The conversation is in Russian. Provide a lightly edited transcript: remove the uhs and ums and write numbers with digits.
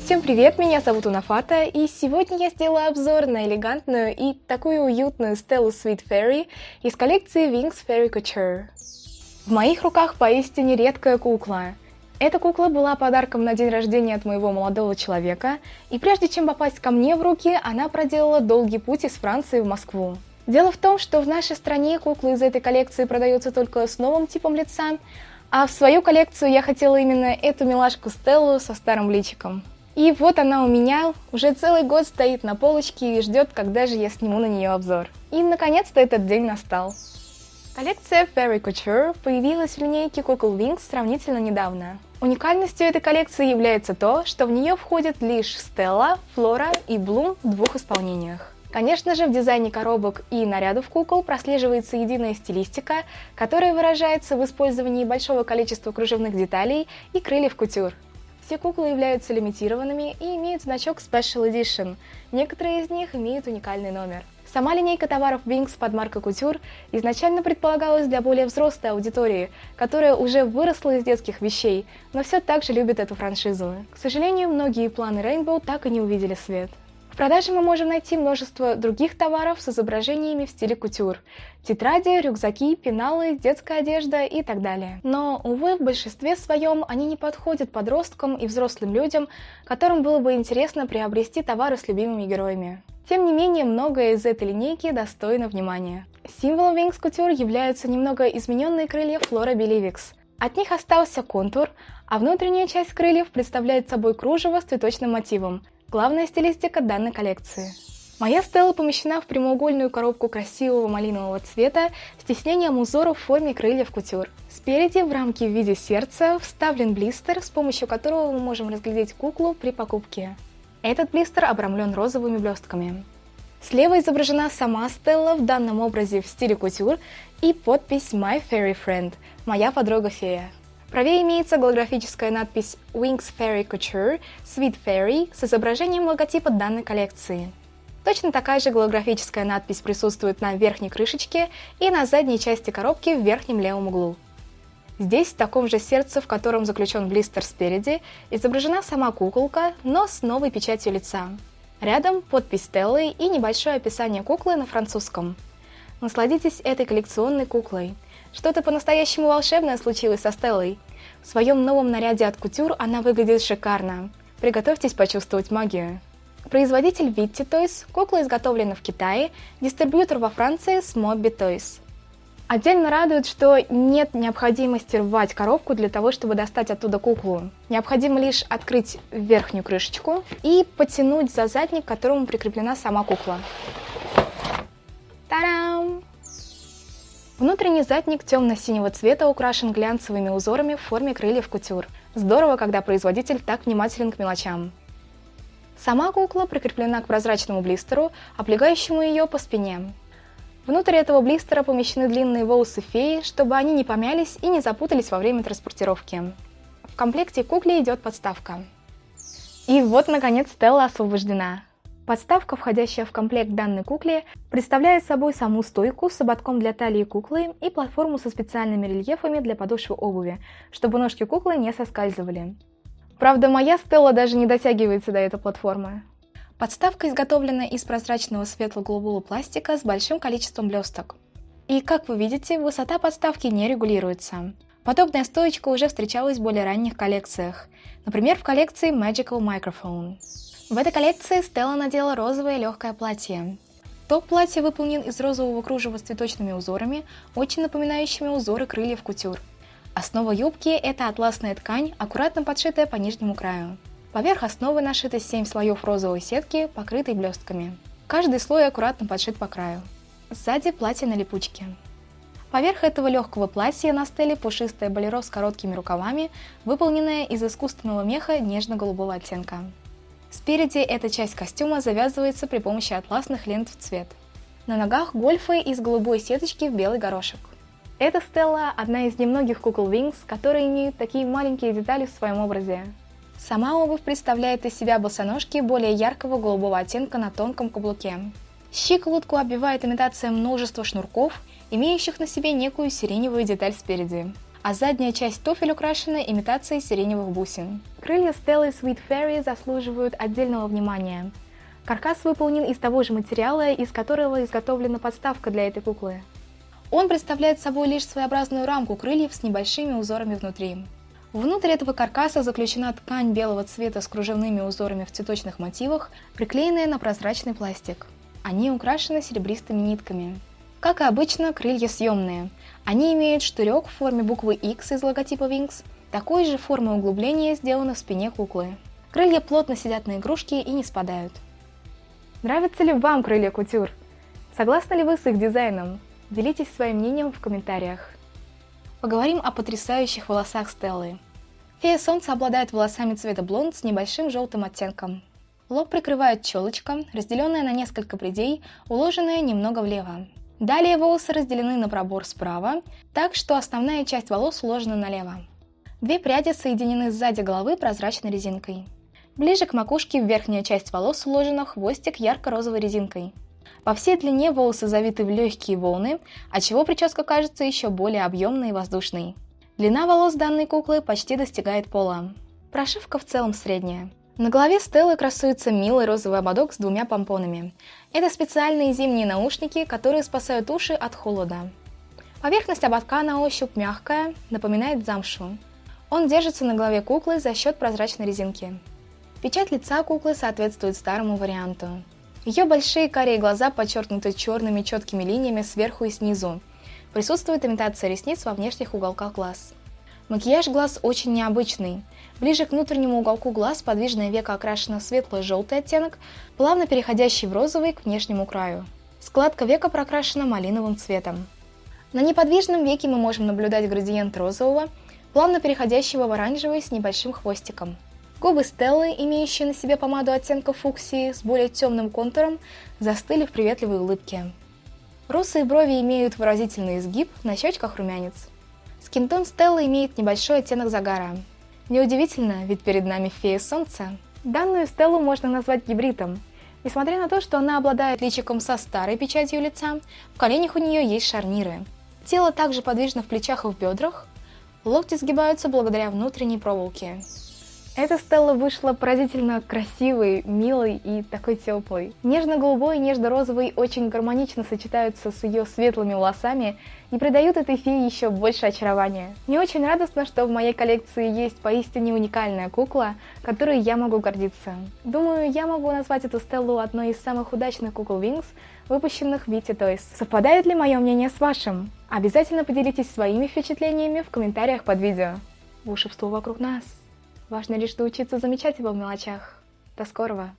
Всем привет, меня зовут Унафата, и сегодня я сделала обзор на элегантную и такую уютную Стеллу Sweet Fairy из коллекции Wings Fairy Couture. В моих руках поистине редкая кукла. Эта кукла была подарком на день рождения от моего молодого человека, и прежде чем попасть ко мне в руки, она проделала долгий путь из Франции в Москву. Дело в том, что в нашей стране куклы из этой коллекции продаются только с новым типом лица, а в свою коллекцию я хотела именно эту милашку Стеллу со старым личиком. И вот она у меня уже целый год стоит на полочке и ждет, когда же я сниму на нее обзор. И наконец-то этот день настал. Коллекция Fairy Couture появилась в линейке кукол Wings сравнительно недавно. Уникальностью этой коллекции является то, что в нее входят лишь Стелла, Флора и Блум в двух исполнениях. Конечно же, в дизайне коробок и нарядов кукол прослеживается единая стилистика, которая выражается в использовании большого количества кружевных деталей и крыльев кутюр. Все куклы являются лимитированными и имеют значок Special Edition. Некоторые из них имеют уникальный номер. Сама линейка товаров Wings под маркой Couture изначально предполагалась для более взрослой аудитории, которая уже выросла из детских вещей, но все так же любит эту франшизу. К сожалению, многие планы Rainbow так и не увидели свет. В продаже мы можем найти множество других товаров с изображениями в стиле кутюр. Тетради, рюкзаки, пеналы, детская одежда и так далее. Но, увы, в большинстве своем они не подходят подросткам и взрослым людям, которым было бы интересно приобрести товары с любимыми героями. Тем не менее, многое из этой линейки достойно внимания. Символом Wings Couture являются немного измененные крылья Flora Believix. От них остался контур, а внутренняя часть крыльев представляет собой кружево с цветочным мотивом. Главная стилистика данной коллекции. Моя Стелла помещена в прямоугольную коробку красивого малинового цвета с тиснением узоров в форме крыльев кутюр. Спереди в рамке в виде сердца вставлен блистер, с помощью которого мы можем разглядеть куклу при покупке. Этот блистер обрамлен розовыми блестками. Слева изображена сама Стелла в данном образе в стиле кутюр и подпись My Fairy Friend – «Моя подруга-фея». Правее имеется голографическая надпись Wings Fairy Couture Sweet Fairy с изображением логотипа данной коллекции. Точно такая же голографическая надпись присутствует на верхней крышечке и на задней части коробки в верхнем левом углу. Здесь, в таком же сердце, в котором заключен блистер спереди, изображена сама куколка, но с новой печатью лица. Рядом подпись Стеллы и небольшое описание куклы на французском. Насладитесь этой коллекционной куклой. Что-то по-настоящему волшебное случилось со Стеллой. В своем новом наряде от Couture она выглядит шикарно. Приготовьтесь почувствовать магию. Производитель Witty Toys, кукла изготовлена в Китае, дистрибьютор во Франции Smobby Toys. Отдельно радует, что нет необходимости рвать коробку для того, чтобы достать оттуда куклу. Необходимо лишь открыть верхнюю крышечку и потянуть за задник, к которому прикреплена сама кукла. Та-дам! Внутренний задник темно-синего цвета украшен глянцевыми узорами в форме крыльев кутюр. Здорово, когда производитель так внимателен к мелочам. Сама кукла прикреплена к прозрачному блистеру, облегающему ее по спине. Внутрь этого блистера помещены длинные волосы феи, чтобы они не помялись и не запутались во время транспортировки. В комплекте к кукле идет подставка. И вот, наконец, Стелла освобождена. Подставка, входящая в комплект данной кукле, представляет собой саму стойку с ободком для талии куклы и платформу со специальными рельефами для подошвы обуви, чтобы ножки куклы не соскальзывали. Правда, моя Стелла даже не дотягивается до этой платформы. Подставка изготовлена из прозрачного светло-голубого пластика с большим количеством блесток. И, как вы видите, высота подставки не регулируется. Подобная стоечка уже встречалась в более ранних коллекциях, например, в коллекции Magical Microphone. В этой коллекции Стелла надела розовое легкое платье. Топ платья выполнен из розового кружева с цветочными узорами, очень напоминающими узоры крыльев кутюр. Основа юбки – это атласная ткань, аккуратно подшитая по нижнему краю. Поверх основы нашито 7 слоев розовой сетки, покрытой блестками. Каждый слой аккуратно подшит по краю. Сзади платье на липучке. Поверх этого легкого платья на Стелле пушистое болеро с короткими рукавами, выполненное из искусственного меха нежно-голубого оттенка. Спереди эта часть костюма завязывается при помощи атласных лент в цвет. На ногах гольфы из голубой сеточки в белый горошек. Эта Стелла – одна из немногих кукол Wings, которые имеют такие маленькие детали в своем образе. Сама обувь представляет из себя босоножки более яркого голубого оттенка на тонком каблуке. Щиколотку обвивает имитация множества шнурков, имеющих на себе некую сиреневую деталь спереди. а задняя часть туфель украшена имитацией сиреневых бусин. Крылья Стеллы Sweet Fairy заслуживают отдельного внимания. Каркас выполнен из того же материала, из которого изготовлена подставка для этой куклы. Он представляет собой лишь своеобразную рамку крыльев с небольшими узорами внутри. Внутрь этого каркаса заключена ткань белого цвета с кружевными узорами в цветочных мотивах, приклеенная на прозрачный пластик. Они украшены серебристыми нитками. Как и обычно, крылья съемные. Они имеют штырек в форме буквы X из логотипа Wings. Такой же формы углубления сделано в спине куклы. Крылья плотно сидят на игрушке и не спадают. Нравятся ли вам крылья Кутюр? Согласны ли вы с их дизайном? Делитесь своим мнением в комментариях. Поговорим о потрясающих волосах Стеллы. Фея Солнца обладает волосами цвета блонд с небольшим желтым оттенком. Лоб прикрывает челочка, разделенная на несколько прядей, уложенная немного влево. Далее волосы разделены на пробор справа, так что основная часть волос уложена налево. Две пряди соединены сзади головы прозрачной резинкой. Ближе к макушке верхняя часть волос уложена в хвостик ярко-розовой резинкой. По всей длине волосы завиты в легкие волны, отчего прическа кажется еще более объемной и воздушной. Длина волос данной куклы почти достигает пола. Прошивка в целом средняя. На голове Стеллы красуется милый розовый ободок с двумя помпонами. Это специальные зимние наушники, которые спасают уши от холода. Поверхность ободка на ощупь мягкая, напоминает замшу. Он держится на голове куклы за счет прозрачной резинки. Печать лица куклы соответствует старому варианту. Ее большие карие глаза подчеркнуты черными четкими линиями сверху и снизу. Присутствует имитация ресниц во внешних уголках глаз. Макияж глаз очень необычный. Ближе к внутреннему уголку глаз подвижное веко окрашено в светло-желтый оттенок, плавно переходящий в розовый к внешнему краю. Складка века прокрашена малиновым цветом. На неподвижном веке мы можем наблюдать градиент розового, плавно переходящего в оранжевый с небольшим хвостиком. Губы Стеллы, имеющие на себе помаду оттенка фуксии с более темным контуром, застыли в приветливой улыбке. Русые брови имеют выразительный изгиб, на щечках румянец. Скинтон Стеллы имеет небольшой оттенок загара. Неудивительно, ведь перед нами фея Солнца. Данную Стеллу можно назвать гибридом. Несмотря на то, что она обладает личиком со старой печатью лица, в коленях у нее есть шарниры. Тело также подвижно в плечах и в бедрах. Локти сгибаются благодаря внутренней проволоке. Эта Стелла вышла поразительно красивой, милой и такой теплой. Нежно-голубой и нежно-розовый очень гармонично сочетаются с ее светлыми волосами и придают этой фее еще больше очарования. Мне очень радостно, что в моей коллекции есть поистине уникальная кукла, которой я могу гордиться. Думаю, я могу назвать эту Стеллу одной из самых удачных кукол Wings, выпущенных в Witty Toys. Совпадает ли мое мнение с вашим? Обязательно поделитесь своими впечатлениями в комментариях под видео. Волшебство вокруг нас. Важно лишь научиться замечать его в мелочах. До скорого!